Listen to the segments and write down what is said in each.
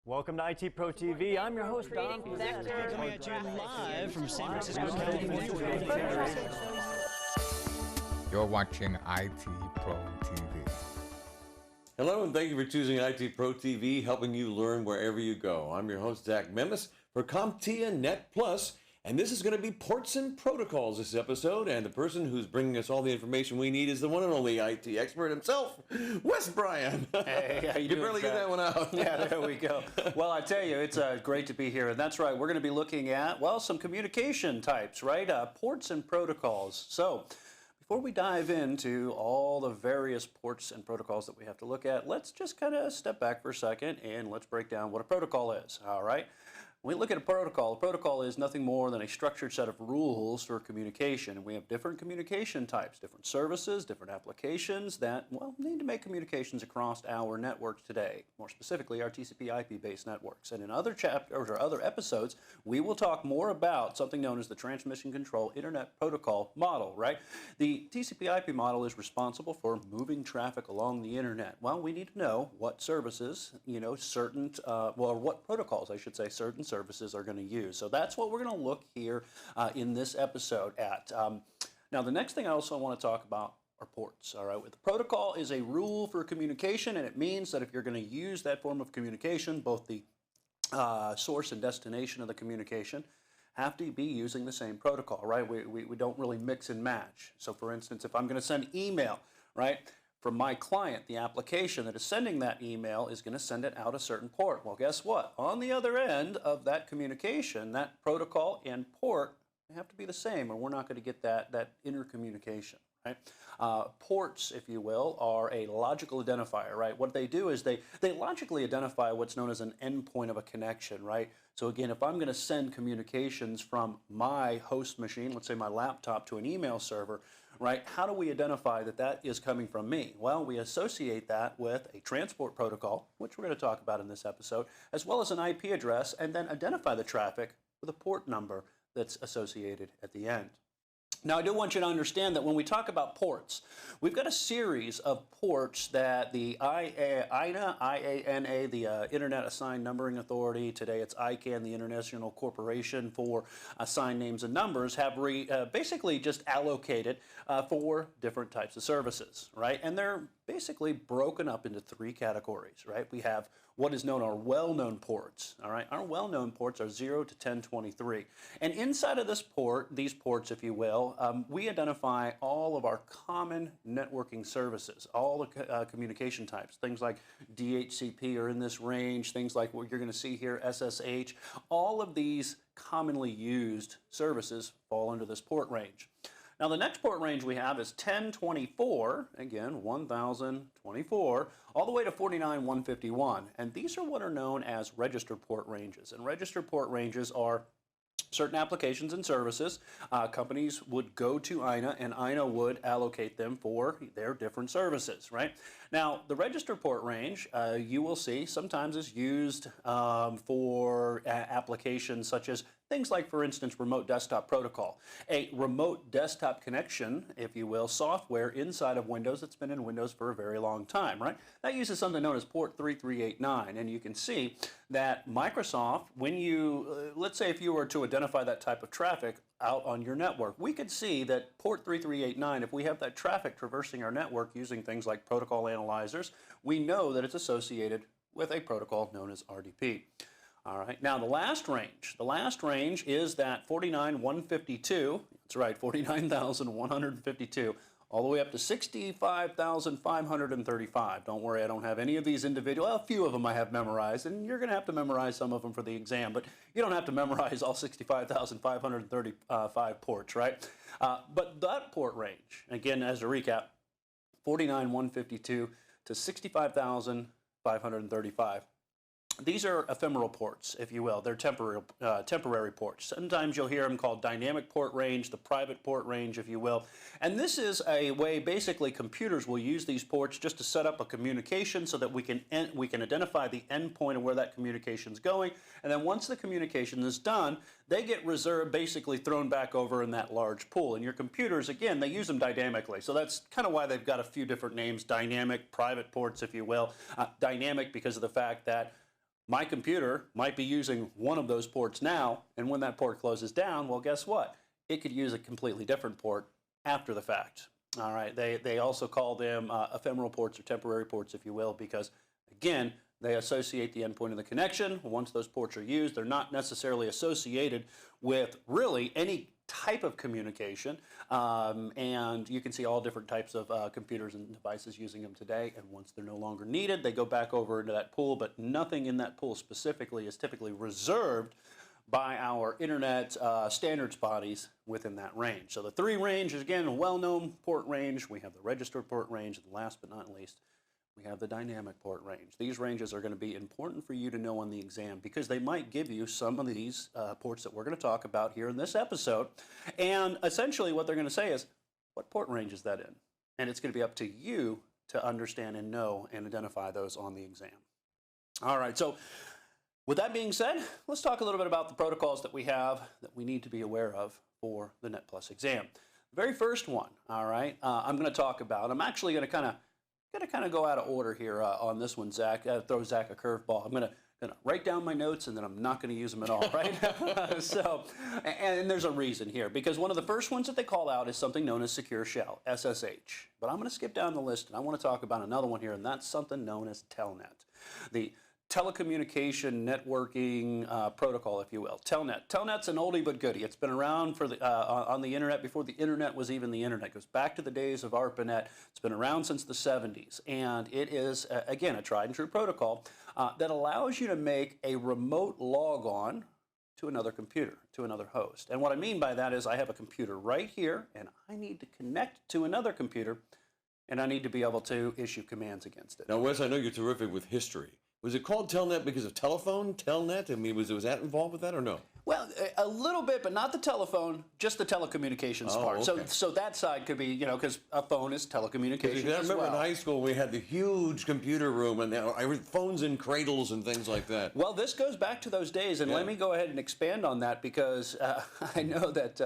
Welcome to IT Pro TV. I'm your host, Don. Coming at you live from San Francisco, California. You're watching IT Pro TV. Hello, and thank you for choosing IT Pro TV, helping you learn wherever you go. I'm your host, Zach Memis, for compTIA Net Plus, and this is going to be ports and protocols this episode, and the person who's bringing us all the information we need is the one and only IT expert himself, Wes Bryan. Hey, how you doing, barely get that one out. Yeah, there we go. Well, I tell you, it's great to be here, and that's right. We're going to be looking at, well, some communication types, right? Ports and protocols. So, before we dive into all the various ports and protocols that we have to look at, let's just kind of step back for a second and let's break down what a protocol is, all right? When we look at a protocol is nothing more than a structured set of rules for communication. And we have different communication types, different services, different applications that, well, need to make communications across our networks today, more specifically our TCP/IP-based networks. And in other chapters or other episodes, we will talk more about something known as the Transmission Control Internet Protocol model, right? The TCP/IP model is responsible for moving traffic along the internet. Well, we need to know what services, what protocols, I should say, certain services are going to use. So that's what we're going to look here in this episode at. Now, the next thing I also want to talk about are ports. All right, the protocol is a rule for communication, and it means that if you're going to use that form of communication, both the source and destination of the communication have to be using the same protocol, right? We don't really mix and match. So, for instance, if I'm going to send email, right, from my client, the application that is sending that email is going to send it out a certain port. Well, guess what? On the other end of that communication, that protocol and port have to be the same, or we're not going to get that intercommunication, right? Ports, if you will, are a logical identifier, right? What they do is they logically identify what's known as an endpoint of a connection, right? So again, if I'm going to send communications from my host machine, let's say my laptop, to an email server, right? How do we identify that that is coming from me? Well, we associate that with a transport protocol, which we're going to talk about in this episode, as well as an IP address, and then identify the traffic with a port number that's associated at the end. Now, I do want you to understand that when we talk about ports, we've got a series of ports that the IANA, the Internet Assigned Numbering Authority, today it's ICANN, the International Corporation for Assigned Names and Numbers, have basically just allocated for different types of services, right? And they're basically broken up into three categories, right? We have what is known our well-known ports, all right? Our well-known ports are 0 to 1023. And inside of these ports, if you will, we identify all of our common networking services, all the communication types, things like DHCP are in this range, things like what you're going to see here, SSH, all of these commonly used services fall under this port range. Now, the next port range we have is 1024, again, 1024, all the way to 49151. And these are what are known as registered port ranges. And registered port ranges are certain applications and services. Companies would go to INA, and INA would allocate them for their different services, right? Now, the registered port range, you will see, sometimes is used for applications such as things like, for instance, remote desktop protocol. A remote desktop connection, if you will, software inside of Windows that's been in Windows for a very long time, right? That uses something known as port 3389, and you can see that Microsoft, when you, let's say if you were to identify that type of traffic out on your network, we could see that port 3389, if we have that traffic traversing our network using things like protocol analyzers, we know that it's associated with a protocol known as RDP. All right, now the last range is that 49,152, that's right, 49,152, all the way up to 65,535. Don't worry, I don't have any of these individual, well, a few of them I have memorized, and you're going to have to memorize some of them for the exam, but you don't have to memorize all 65,535 ports, right? But that port range, again, as a recap, 49,152 to 65,535. These are ephemeral ports, if you will. They're temporary ports. Sometimes you'll hear them called dynamic port range, the private port range, if you will. And this is a way, basically, computers will use these ports just to set up a communication so that we can identify the endpoint of where that communication is going. And then once the communication is done, they get reserved, basically thrown back over in that large pool. And your computers, again, they use them dynamically. So that's kind of why they've got a few different names, dynamic, private ports, if you will. Dynamic because of the fact that My computer might be using one of those ports now, and when that port closes down, well, guess what? It could use a completely different port after the fact. All right, they also call them ephemeral ports or temporary ports, if you will, because, again, they associate the endpoint of the connection. Once those ports are used, they're not necessarily associated with really any type of communication, and you can see all different types of computers and devices using them today, and once they're no longer needed, they go back over into that pool, but nothing in that pool specifically is typically reserved by our internet standards bodies within that range. So the 3 range is, again, a well-known port range. We have the registered port range, and last but not least, we have the dynamic port range. These ranges are going to be important for you to know on the exam because they might give you some of these ports that we're going to talk about here in this episode. And essentially what they're going to say is, what port range is that in? And it's going to be up to you to understand and know and identify those on the exam. All right, so with that being said, let's talk a little bit about the protocols that we have that we need to be aware of for the Net Plus exam. The very first one, all right, I'm going to talk about. I'm actually going to kind of go out of order here on this one, Zach. Throw Zach a curveball. I'm going to write down my notes, and then I'm not going to use them at all, right? So, and there's a reason here, because one of the first ones that they call out is something known as Secure Shell, SSH. But I'm going to skip down the list, and I want to talk about another one here, and that's something known as Telnet. The telecommunication networking protocol, if you will. Telnet. Telnet's an oldie but goodie. It's been around for on the internet before the internet was even the internet. It goes back to the days of ARPANET. It's been around since the 70s, and it is again a tried and true protocol that allows you to make a remote logon to another computer, to another host. And what I mean by that is I have a computer right here, and I need to connect to another computer, and I need to be able to issue commands against it. Now, Wes, I know you're terrific with history. Was it called Telnet because of telephone, Telnet? I mean, was that involved with that or no? Well, a little bit, but not the telephone, just the telecommunications part. Okay. So that side could be, you know, because a phone is telecommunications I as remember well. in high school we had the huge computer room and I heard phones in cradles and things like that. Well, this goes back to those days, and let me go ahead and expand on that because I know that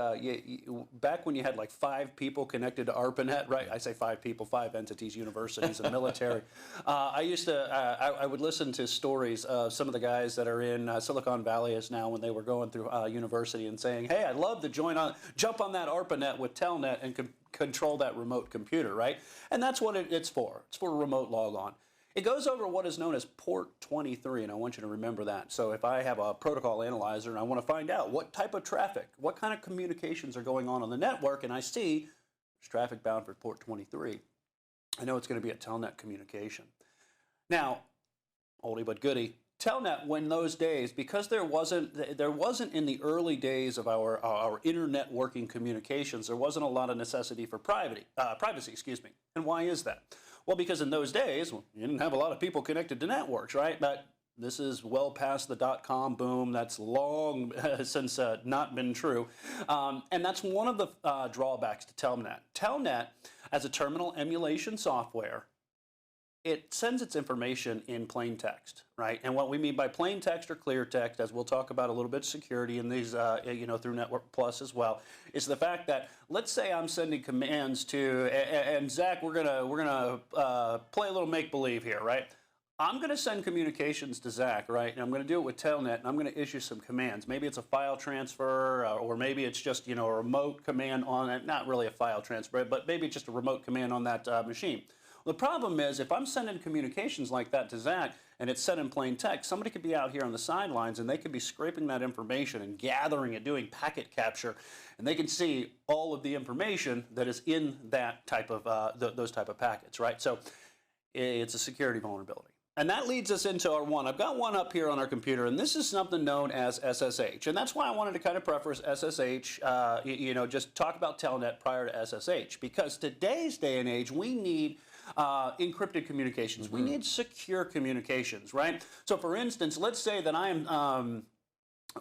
back when you had like 5 people connected to ARPANET, right? I say 5 people, 5 entities, universities, and military. I would listen to stories of some of the guys that are in Silicon Valley as now when they were going through university and saying, hey, I'd love to jump on that ARPANET with Telnet and control that remote computer, right? And that's what it's for. It's for a remote logon. It goes over what is known as port 23, and I want you to remember that. So if I have a protocol analyzer and I want to find out what type of traffic, what kind of communications are going on the network, and I see there's traffic bound for port 23, I know it's going to be a Telnet communication. Now, oldie but goodie, Telnet, when those days, because there wasn't in the early days of our internet working communications, there wasn't a lot of necessity for privacy, excuse me. And why is that? Well, because in those days, you didn't have a lot of people connected to networks, right? But this is well past the .com boom. That's long since not been true. And that's one of the drawbacks to Telnet. Telnet, as a terminal emulation software, it sends its information in plain text, right? And what we mean by plain text or clear text, as we'll talk about a little bit of security in these, through Network Plus as well, is the fact that let's say I'm sending commands to, and Zach, we're gonna play a little make believe here, right? I'm going to send communications to Zach, right? And I'm going to do it with Telnet, and I'm going to issue some commands. Maybe it's a file transfer, or maybe it's just, a remote command on it. Not really a file transfer, but maybe it's just a remote command on that machine. The problem is if I'm sending communications like that to Zach and it's set in plain text, somebody could be out here on the sidelines and they could be scraping that information and gathering it, doing packet capture, and they can see all of the information that is in that type of those type of packets, right? So it's a security vulnerability. And that leads us into our one. I've got one up here on our computer, and this is something known as SSH. And that's why I wanted to kind of preface SSH, just talk about Telnet prior to SSH. Because today's day and age, we need encrypted communications. We need secure communications, right? So for instance, let's say that I'm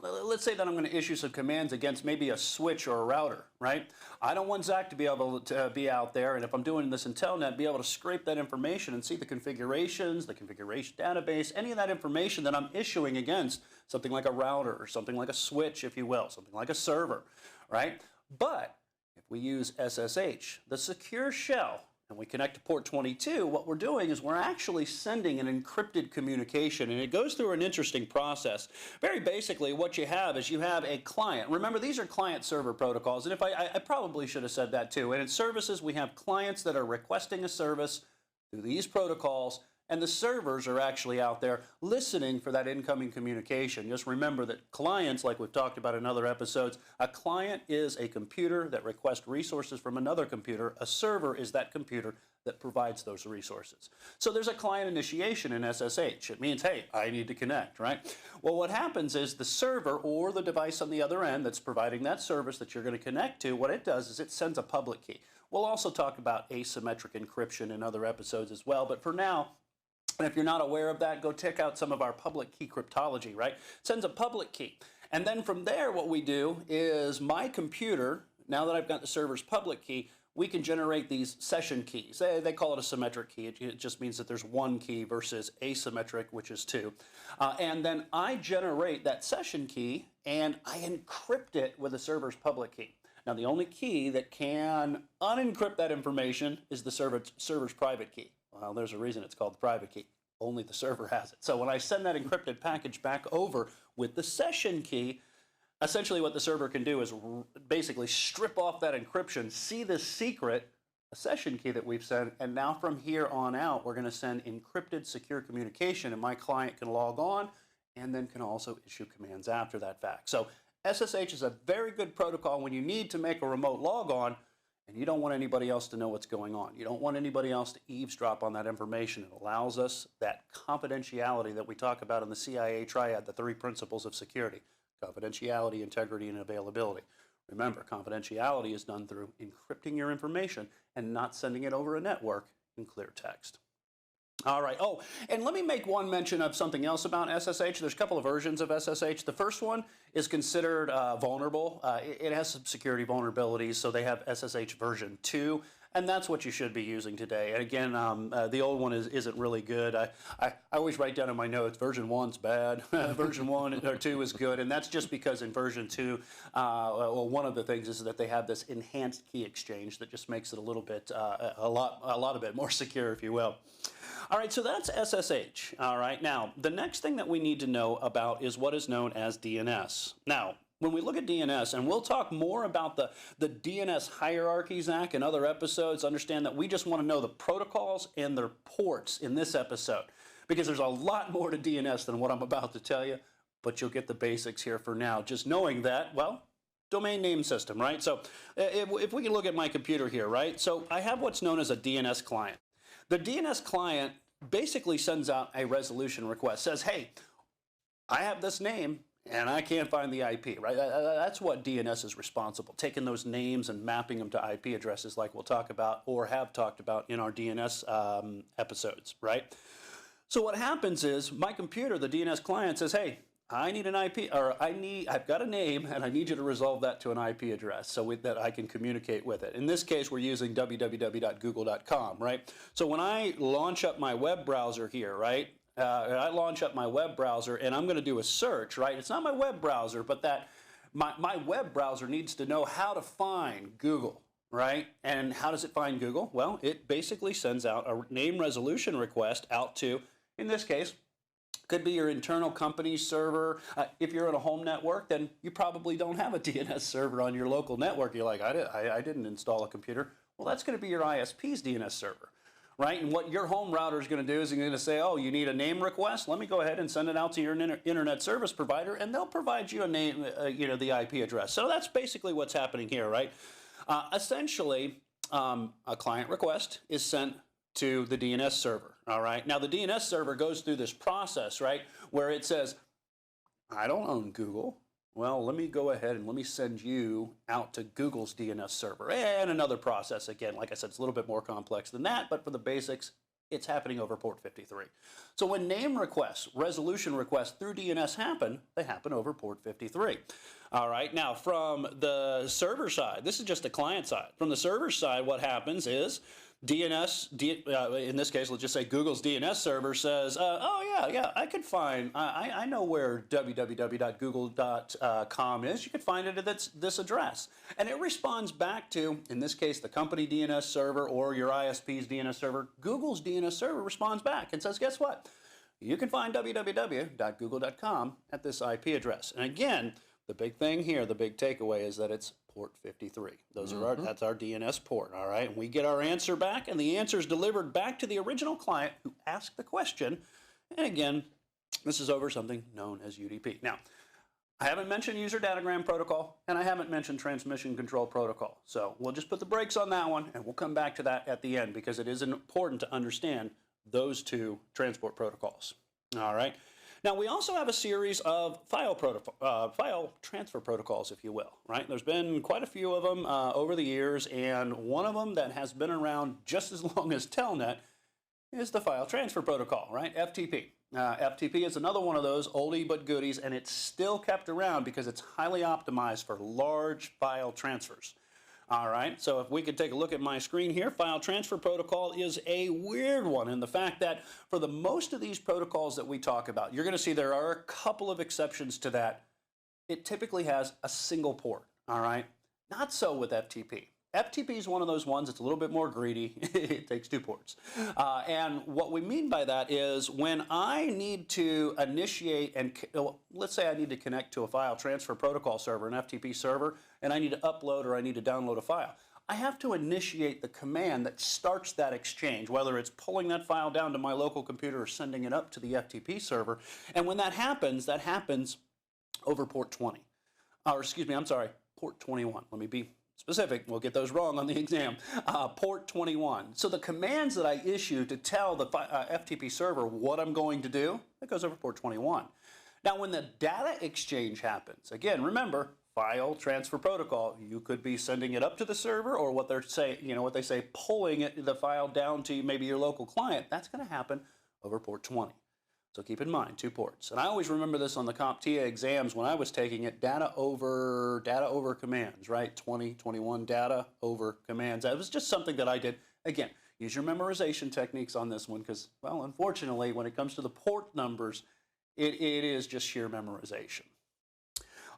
going to issue some commands against maybe a switch or a router, right? I don't want Zach to be able to be out there, and if I'm doing this in Telnet, be able to scrape that information and see the configurations, the configuration database, any of that information that I'm issuing against something like a router or something like a switch, if you will, something like a server, right? But if we use SSH, the secure shell, and we connect to port 22, what we're doing is we're actually sending an encrypted communication, and it goes through an interesting process. Very basically, what you have is you have a client. Remember, these are client-server protocols, and if I probably should have said that too. And in services, we have clients that are requesting a service through these protocols, and the servers are actually out there listening for that incoming communication. Just remember that clients, like we've talked about in other episodes, a client is a computer that requests resources from another computer. A server is that computer that provides those resources. So there's a client initiation in SSH. It means, hey, I need to connect, right? Well, what happens is the server or the device on the other end that's providing that service that you're going to connect to, what it does is it sends a public key. We'll also talk about asymmetric encryption in other episodes as well, but for now, and if you're not aware of that, go check out some of our public key cryptology, right? It sends a public key. And then from there, what we do is my computer, now that I've got the server's public key, we can generate these session keys. They call it a symmetric key. It just means that there's one key versus asymmetric, which is two. And then I generate that session key, and I encrypt it with the server's public key. Now, the only key that can unencrypt that information is the server's private key. Well, there's a reason it's called the private key. Only the server has it. So when I send that encrypted package back over with the session key, essentially what the server can do is basically strip off that encryption, see the secret, a session key that we've sent, and now from here on out, we're going to send encrypted secure communication, and my client can log on and then can also issue commands after that fact. So SSH is a very good protocol when you need to make a remote logon, and you don't want anybody else to know what's going on. You don't want anybody else to eavesdrop on that information. It allows us that confidentiality that we talk about in the CIA triad, the three principles of security: confidentiality, integrity, and availability. Remember, confidentiality is done through encrypting your information and not sending it over a network in clear text. All right. Oh, and let me make one mention of something else about SSH. There's a couple of versions of SSH. The first one is considered vulnerable. It has some security vulnerabilities, so they have SSH version 2, and that's what you should be using today. And again, the old one isn't really good. I always write down in my notes, version 1's bad, version 1 or 2 is good, and that's just because in version 2, well, one of the things is that they have this enhanced key exchange that just makes it a little bit, a lot of it more secure, if you will. All right, so that's SSH. All right, now the next thing that we need to know about is what is known as DNS. Now, when we look at DNS, and we'll talk more about the DNS hierarchy, Zach, in other episodes, understand that we just want to know the protocols and their ports in this episode, because there's a lot more to DNS than what I'm about to tell you, but you'll get the basics here for now. Just knowing that, well, domain name system, right? So if we can look at my computer here, right? So I have what's known as a DNS client. The DNS client basically sends out a resolution request, says, hey, I have this name and I can't find the IP, right? That's what DNS is responsible, taking those names and mapping them to IP addresses like we'll talk about or have talked about in our DNS episodes, right? So what happens is my computer, the DNS client, says, hey, I need an IP, or I've got a name, and I need you to resolve that to an IP address so that I can communicate with it. In this case, we're using www.google.com, right? So when I launch up my web browser here, right? I launch up my web browser, and I'm going to do a search, right? It's not my web browser, but that my web browser needs to know how to find Google, right? And how does it find Google? Well, it basically sends out a name resolution request out to, in this case, could be your internal company server. If you're in a home network, then you probably don't have a DNS server on your local network. You're like, I didn't install a computer. Well, that's going to be your ISP's DNS server, right? And what your home router is going to do is you're going to say, oh, you need a name request? Let me go ahead and send it out to your internet service provider, and they'll provide you a name, the IP address. So that's basically what's happening here, right? Essentially, a client request is sent to the DNS server, all right? Now, the DNS server goes through this process, right, where it says, I don't own Google. Well, let me go ahead and let me send you out to Google's DNS server. And another process, again, like I said, it's a little bit more complex than that, but for the basics, it's happening over port 53. So when name requests, resolution requests through DNS happen, they happen over port 53. All right, now from the server side, this is just the client side. From the server side, what happens is in this case, let's just say Google's DNS server says, oh yeah, I could find, I know where www.google.com is. You could find it at this address. And it responds back to, in this case, the company DNS server or your ISP's DNS server. Google's DNS server responds back and says, guess what? You can find www.google.com at this IP address. And again, the big thing here, the big takeaway is that it's port 53. That's our DNS port, all right? And we get our answer back, and the answer is delivered back to the original client who asked the question. And again, this is over something known as UDP. Now, I haven't mentioned user datagram protocol, and I haven't mentioned transmission control protocol. So we'll just put the brakes on that one, and we'll come back to that at the end because it is important to understand those two transport protocols, all right? Now, we also have a series of file transfer protocols, if you will, right? There's been quite a few of them over the years, and one of them that has been around just as long as Telnet is the file transfer protocol, right? FTP. FTP is another one of those oldie but goodies, and it's still kept around because it's highly optimized for large file transfers. All right, so if we could take a look at my screen here, file transfer protocol is a weird one in the fact that for the most of these protocols that we talk about, you're going to see there are a couple of exceptions to that. It typically has a single port, all right? Not so with FTP. FTP is one of those ones that's a little bit more greedy. It takes two ports. And what we mean by that is when I need to initiate and, let's say I need to connect to a file transfer protocol server, an FTP server, and I need to upload or I need to download a file, I have to initiate the command that starts that exchange, whether it's pulling that file down to my local computer or sending it up to the FTP server. And when that happens over port 20. Or excuse me, I'm sorry, port 21. Let me be specific, we'll get those wrong on the exam. Port 21. So the commands that I issue to tell the FTP server what I'm going to do, that goes over port 21. Now when the data exchange happens, again, remember, file transfer protocol, you could be sending it up to the server or what they say, pulling the file down to maybe your local client. That's going to happen over port 20. So keep in mind, two ports. And I always remember this on the compTIA exams when I was taking it, data over commands, right? 20, 21, data over commands. That was just something that I did. Again, use your memorization techniques on this one because, well, unfortunately, when it comes to the port numbers, it is just sheer memorization.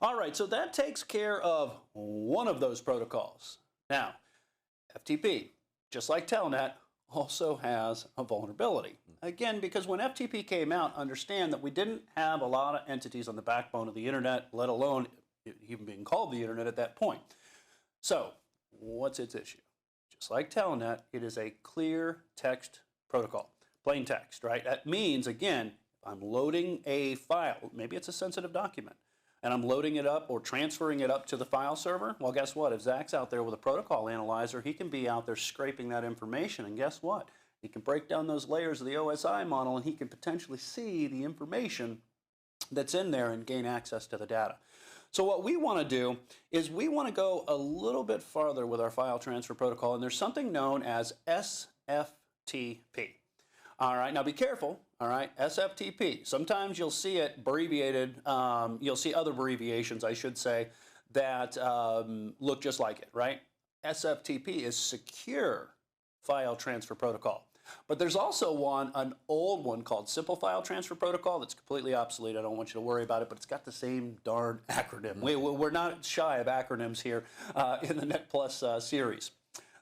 All right, so that takes care of one of those protocols. Now, FTP, just like Telnet, also has a vulnerability. Again, because when FTP came out, understand that we didn't have a lot of entities on the backbone of the internet, let alone it even being called the internet at that point. So, what's its issue? Just like Telnet, it is a clear text protocol. Plain text, right? That means, again, if I'm loading a file, maybe it's a sensitive document, and I'm loading it up or transferring it up to the file server, well, guess what? If Zach's out there with a protocol analyzer, he can be out there scraping that information, and guess what? He can break down those layers of the OSI model, and he can potentially see the information that's in there and gain access to the data. So what we want to do is we want to go a little bit farther with our file transfer protocol, and there's something known as SFTP. All right, now be careful, all right, SFTP. Sometimes you'll see it abbreviated, you'll see other abbreviations, I should say, that look just like it, right? SFTP is Secure File Transfer Protocol. But there's also an old one called Simple File Transfer Protocol that's completely obsolete. I don't want you to worry about it, but it's got the same darn acronym. We're not shy of acronyms here in the Net Plus series.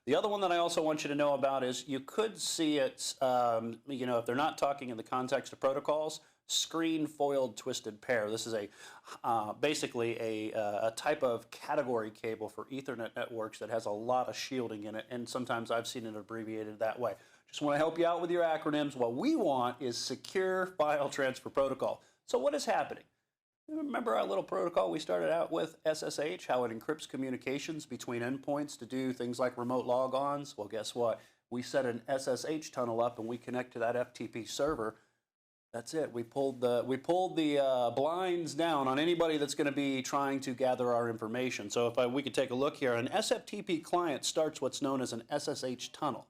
The other one that I also want you to know about is you could see it, if they're not talking in the context of protocols, screen foiled twisted pair. This is basically a type of category cable for Ethernet networks that has a lot of shielding in it, and sometimes I've seen it abbreviated that way. Just want to help you out with your acronyms. What we want is Secure File Transfer Protocol. So what is happening? Remember our little protocol we started out with, SSH, how it encrypts communications between endpoints to do things like remote logons? Well, guess what? We set an SSH tunnel up and we connect to that FTP server. That's it. We pulled the blinds down on anybody that's going to be trying to gather our information. So if we could take a look here, an SFTP client starts what's known as an SSH tunnel.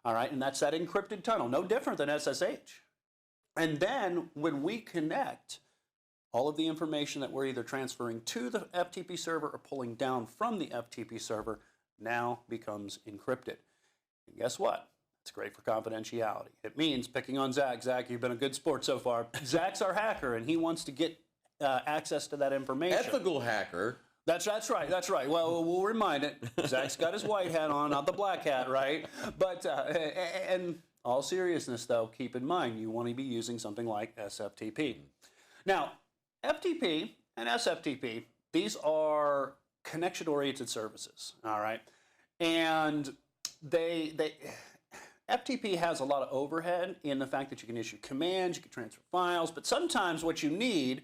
All right, and that's that encrypted tunnel, no different than SSH. And then when we connect, all of the information that we're either transferring to the FTP server or pulling down from the FTP server now becomes encrypted. And guess what? It's great for confidentiality. It means, picking on Zach, Zach, you've been a good sport so far. Zach's our hacker, and he wants to get access to that information. Ethical hacker. That's right. That's right. Well, we'll remind it. Zach's got his white hat on, not the black hat, right? But and all seriousness, though, keep in mind you want to be using something like SFTP. Now, FTP and SFTP, these are connection-oriented services. All right, and FTP has a lot of overhead in the fact that you can issue commands, you can transfer files, but sometimes what you need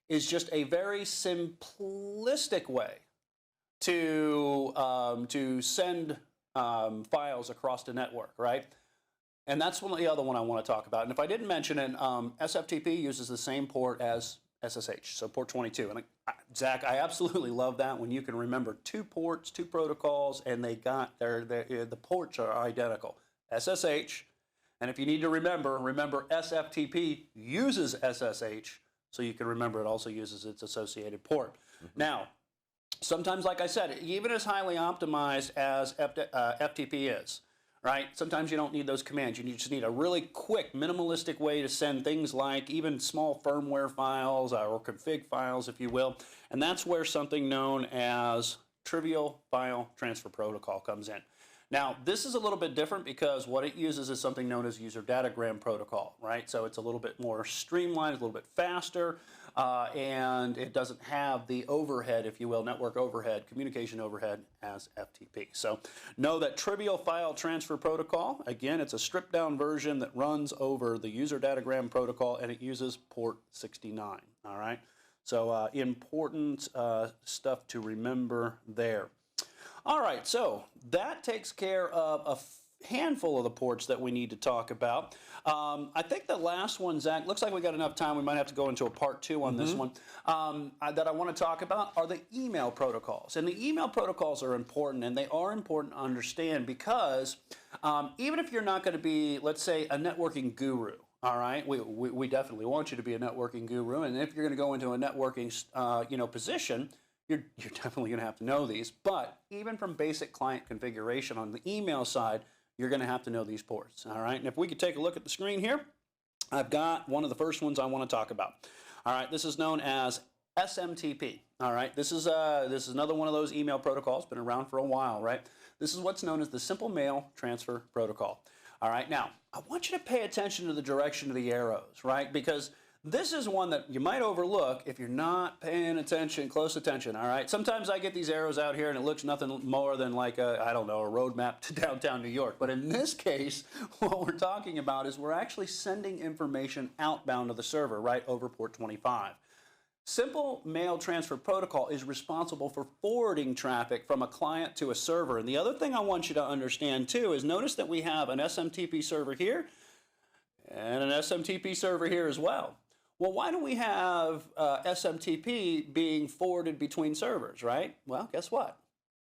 is just a very simplistic way to send files across the network, right? And that's the other one I want to talk about. And if I didn't mention it, SFTP uses the same port as SSH, so port 22. And Zach, I absolutely love that when you can remember 2 ports, 2 protocols, and the ports are identical. SSH, and if you need to remember SFTP uses SSH, so you can remember it also uses its associated port. Now, sometimes, like I said, even as highly optimized as FTP is, right? Sometimes you don't need those commands. You just need a really quick, minimalistic way to send things like even small firmware files or config files, if you will. And that's where something known as Trivial File Transfer Protocol comes in. Now, this is a little bit different because what it uses is something known as User Datagram Protocol, right? So it's a little bit more streamlined, a little bit faster, and it doesn't have the overhead, if you will, network overhead, communication overhead as FTP. So know that Trivial File Transfer Protocol, again, it's a stripped down version that runs over the User Datagram Protocol, and it uses port 69, all right? So important stuff to remember there. All right, so that takes care of a handful of the ports that we need to talk about. I think the last one, Zach, looks like we got enough time. We might have to go into a part 2 on this one that I want to talk about are the email protocols. And the email protocols are important, and they are important to understand because even if you're not going to be, let's say, a networking guru, all right, we definitely want you to be a networking guru, and if you're going to go into a networking position, you're definitely going to have to know these. But even from basic client configuration on the email side, you're going to have to know these ports. All right. And if we could take a look at the screen here, I've got one of the first ones I want to talk about. All right. This is known as SMTP. All right. This is another one of those email protocols. Been around for a while, right? This is what's known as the Simple Mail Transfer Protocol. All right. Now, I want you to pay attention to the direction of the arrows, right? Because this is one that you might overlook if you're not paying attention, close attention, all right? Sometimes I get these arrows out here and it looks nothing more than like a, I don't know, a roadmap to downtown New York. But in this case, what we're talking about is we're actually sending information outbound to the server, right, over port 25. Simple Mail Transfer Protocol is responsible for forwarding traffic from a client to a server. And the other thing I want you to understand too is notice that we have an SMTP server here and an SMTP server here as well. Well, why do we have SMTP being forwarded between servers, right? Well, guess what?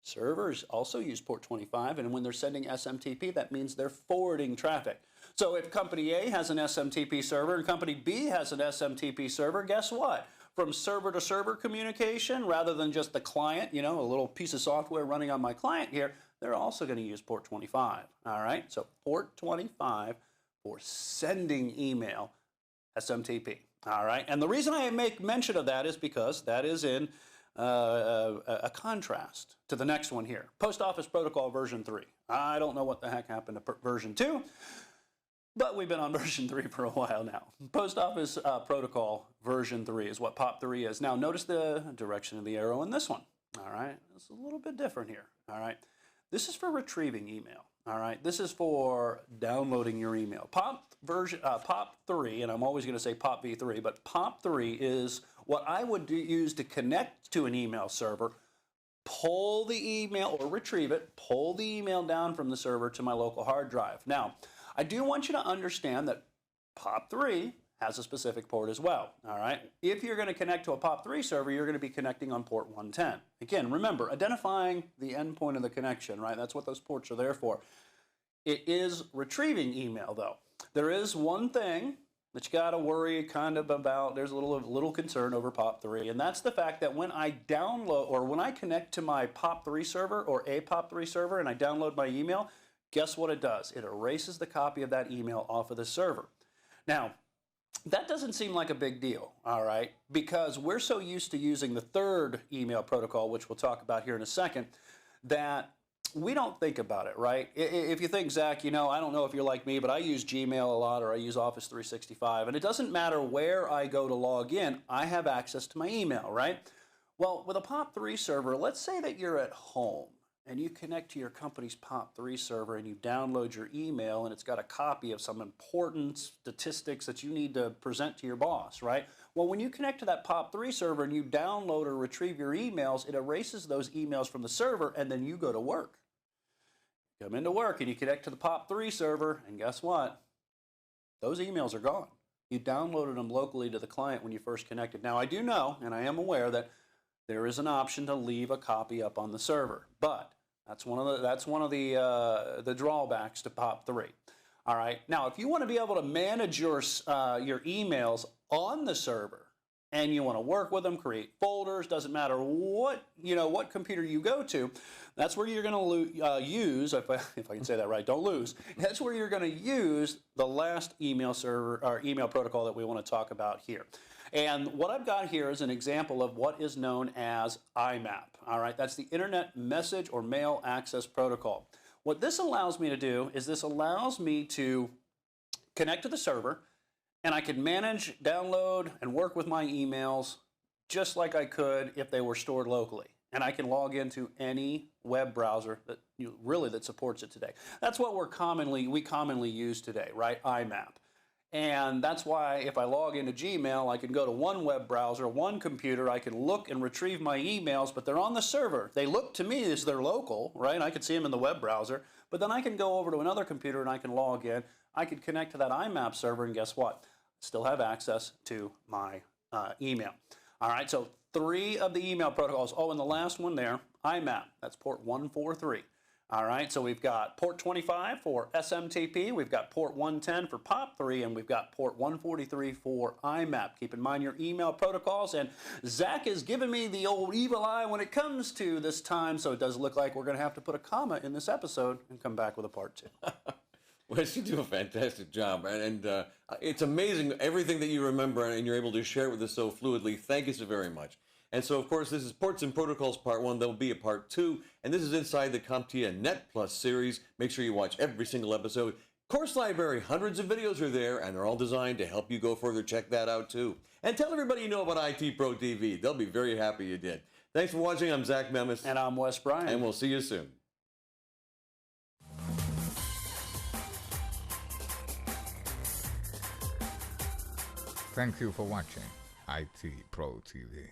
Servers also use port 25, and when they're sending SMTP, that means they're forwarding traffic. So if company A has an SMTP server and company B has an SMTP server, guess what? From server to server communication, rather than just the client, you know, a little piece of software running on my client here, they're also going to use port 25, all right? So port 25 for sending email, SMTP. All right, and the reason I make mention of that is because that is in a contrast to the next one here, Post Office Protocol version 3. I don't know what the heck happened to version 2, but we've been on version 3 for a while now. Post Office Protocol version 3 is what POP3 is. Now, notice the direction of the arrow in this one. All right, it's a little bit different here. All right, this is for retrieving email. All right, this is for downloading your email. POP3, and I'm always going to say POP v3, but POP3 is what I would use to connect to an email server, pull the email or retrieve it, pull the email down from the server to my local hard drive. Now, I do want you to understand that POP3 has a specific port as well. All right, if you're going to connect to a POP3 server, you're going to be connecting on port 110. Again, remember, identifying the endpoint of the connection, right? That's what those ports are there for. It is retrieving email, though. There is one thing that you got to worry kind of about. There's a little concern over POP3, and that's the fact that when I download or when I connect to my POP3 server or a POP3 server and I download my email, guess what it does? It erases the copy of that email off of the server. Now, that doesn't seem like a big deal, all right, because we're so used to using the third email protocol, which we'll talk about here in a second, that we don't think about it, right? If you think, Zach, I don't know if you're like me, but I use Gmail a lot, or I use Office 365, and it doesn't matter where I go to log in, I have access to my email, right? Well, with a POP3 server, let's say that you're at home and you connect to your company's POP3 server and you download your email and it's got a copy of some important statistics that you need to present to your boss, right? Well, when you connect to that POP3 server and you download or retrieve your emails, it erases those emails from the server, and then you go to work. Come into work and you connect to the POP3 server, and guess what? Those emails are gone. You downloaded them locally to the client when you first connected. Now, I do know, and I am aware, that there is an option to leave a copy up on the server, but that's one of the drawbacks to POP3. All right. Now, if you want to be able to manage your emails on the server, and you want to work with them, create folders, doesn't matter what computer you go to, that's where you're going to use, if I can say that right, don't lose. That's where you're going to use the last email server or email protocol that we want to talk about here. And what I've got here is an example of what is known as IMAP. All right, that's the Internet Message or Mail Access Protocol. What this allows me to do is this allows me to connect to the server, and I can manage, download, and work with my emails just like I could if they were stored locally. And I can log into any web browser that that supports it today. That's what we commonly use today, right? IMAP. And that's why if I log into Gmail, I can go to one web browser, one computer, I can look and retrieve my emails, but they're on the server. They look to me as they're local, right? I can see them in the web browser, but then I can go over to another computer and I can log in. I can connect to that IMAP server, and guess what? Still have access to my email. All right, so 3 of the email protocols. Oh, and the last one there, IMAP, that's port 143. All right, so we've got port 25 for SMTP, we've got port 110 for POP3, and we've got port 143 for IMAP. Keep in mind your email protocols, and Zach has given me the old evil eye when it comes to this time, so it does look like we're going to have to put a comma in this episode and come back with a part 2. Well, you do a fantastic job, and it's amazing everything that you remember, and you're able to share it with us so fluidly. Thank you so very much. And so, of course, this is Ports and Protocols Part 1. There'll be a Part 2, and this is inside the compTIA Net Plus series. Make sure you watch every single episode. Course library, hundreds of videos are there, and they're all designed to help you go further. Check that out, too. And tell everybody you know about IT Pro TV. They'll be very happy you did. Thanks for watching. I'm Zach Memis. And I'm Wes Bryan. And we'll see you soon. Thank you for watching IT Pro TV.